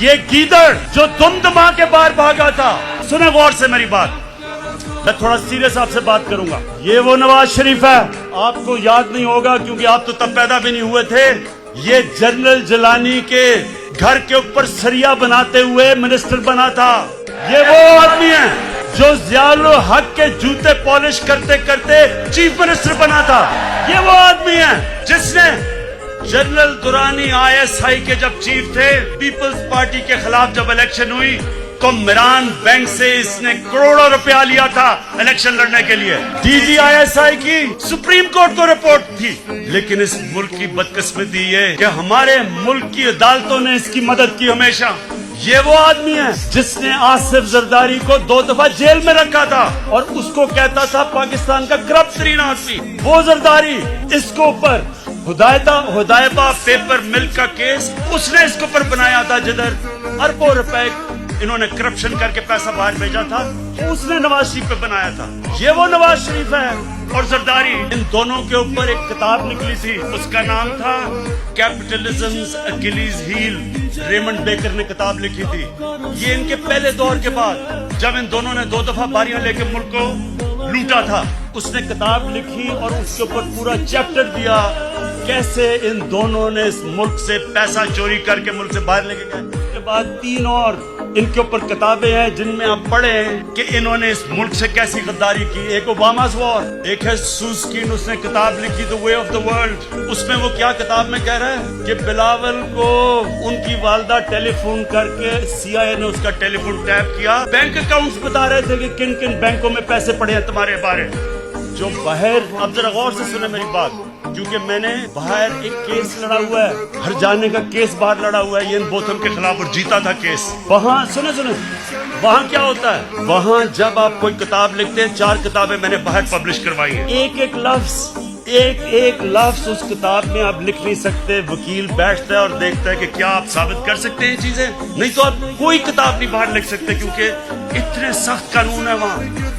یہ گیدڑ جو دمدما کے باہر بھاگا تھا، سنیں غور سے میری بات، میں تھوڑا سیریس آپ سے بات کروں گا. یہ وہ نواز شریف ہے، آپ کو یاد نہیں ہوگا کیونکہ آپ تو تب پیدا بھی نہیں ہوئے تھے. یہ جنرل جیلانی کے گھر کے اوپر سریا بناتے ہوئے منسٹر بنا تھا. یہ وہ آدمی ہے جو ضیاء الحق کے جوتے پالش کرتے کرتے چیف منسٹر بنا تھا. یہ وہ آدمی ہے جس نے جنرل دورانی ISI کے جب چیف تھے، پیپلز پارٹی کے خلاف جب الیکشن ہوئی تو میران بینک سے اس نے کروڑوں روپیہ لیا تھا الیکشن لڑنے کے لیے. DGISI کی سپریم کورٹ کو رپورٹ تھی. لیکن اس ملک کی بدقسمتی یہ کہ ہمارے ملک کی عدالتوں نے اس کی مدد کی ہمیشہ. یہ وہ آدمی ہے جس نے آصف زرداری کو 2 دفعہ جیل میں رکھا تھا اور اس کو کہتا تھا پاکستان کا کرپٹ ترین آدمی. وہ زرداری اس کو اوپر ہدایبہ پیپر ملک کا کیس اس نے اس کے اوپر بنایا تھا، جدھر اربوں روپے انہوں نے کرپشن کر کے پیسہ باہر بھیجا تھا، اس نے نواز شریف پہ بنایا تھا. یہ وہ نواز شریف ہے اور زرداری. ان دونوں کے اوپر ایک کتاب نکلی تھی، اس کا نام تھا کیپٹلزم's Achilles heel. ریمنڈ بیکر نے کتاب لکھی تھی. یہ ان کے پہلے دور کے بعد جب ان دونوں نے 2 دفعہ باریاں لے کے ملک کو لوٹا تھا، اس نے کتاب لکھی اور اس کے اوپر پورا چیپٹر دیا کیسے ان دونوں نے اس ملک سے پیسہ چوری کر کے ملک سے باہر لے کے گئے. اس کے بعد 3 اور ان کے اوپر کتابیں ہیں جن میں آپ پڑھیں کہ انہوں نے اس ملک سے کیسی غداری کی. ایک اوباما's وار، ایک ہے سوسکین، اس نے کتاب لکھی The Way of the World. اس میں وہ کیا کتاب میں کہہ رہا ہے کہ بلاول کو ان کی والدہ ٹیلی فون کر کے CIA نے اس کا ٹیلی فون ٹیپ کیا، بینک اکاؤنٹس بتا رہے تھے کہ کن کن بینکوں میں پیسے پڑے ہیں تمہارے بارے. جو باہر، اب ذرا غور سے سنیں میری بات، کیونکہ میں نے باہر ایک کیس لڑا ہوا ہے، ہر جانے کا کیس باہر لڑا ہوا ہے ان بوتھم کے خلاف اور جیتا تھا کیس. وہاں سنیں وہاں کیا ہوتا ہے، وہاں جب آپ کوئی کتاب لکھتے ہیں، 4 کتابیں میں نے باہر پبلش کروائی ہیں، ایک لفظ اس کتاب میں آپ لکھ نہیں سکتے. وکیل بیٹھتا ہے اور دیکھتا ہے کہ کیا آپ ثابت کر سکتے ہیں چیزیں، نہیں تو آپ کوئی کتاب نہیں باہر لکھ سکتے کیونکہ اتنے سخت قانون ہے وہاں.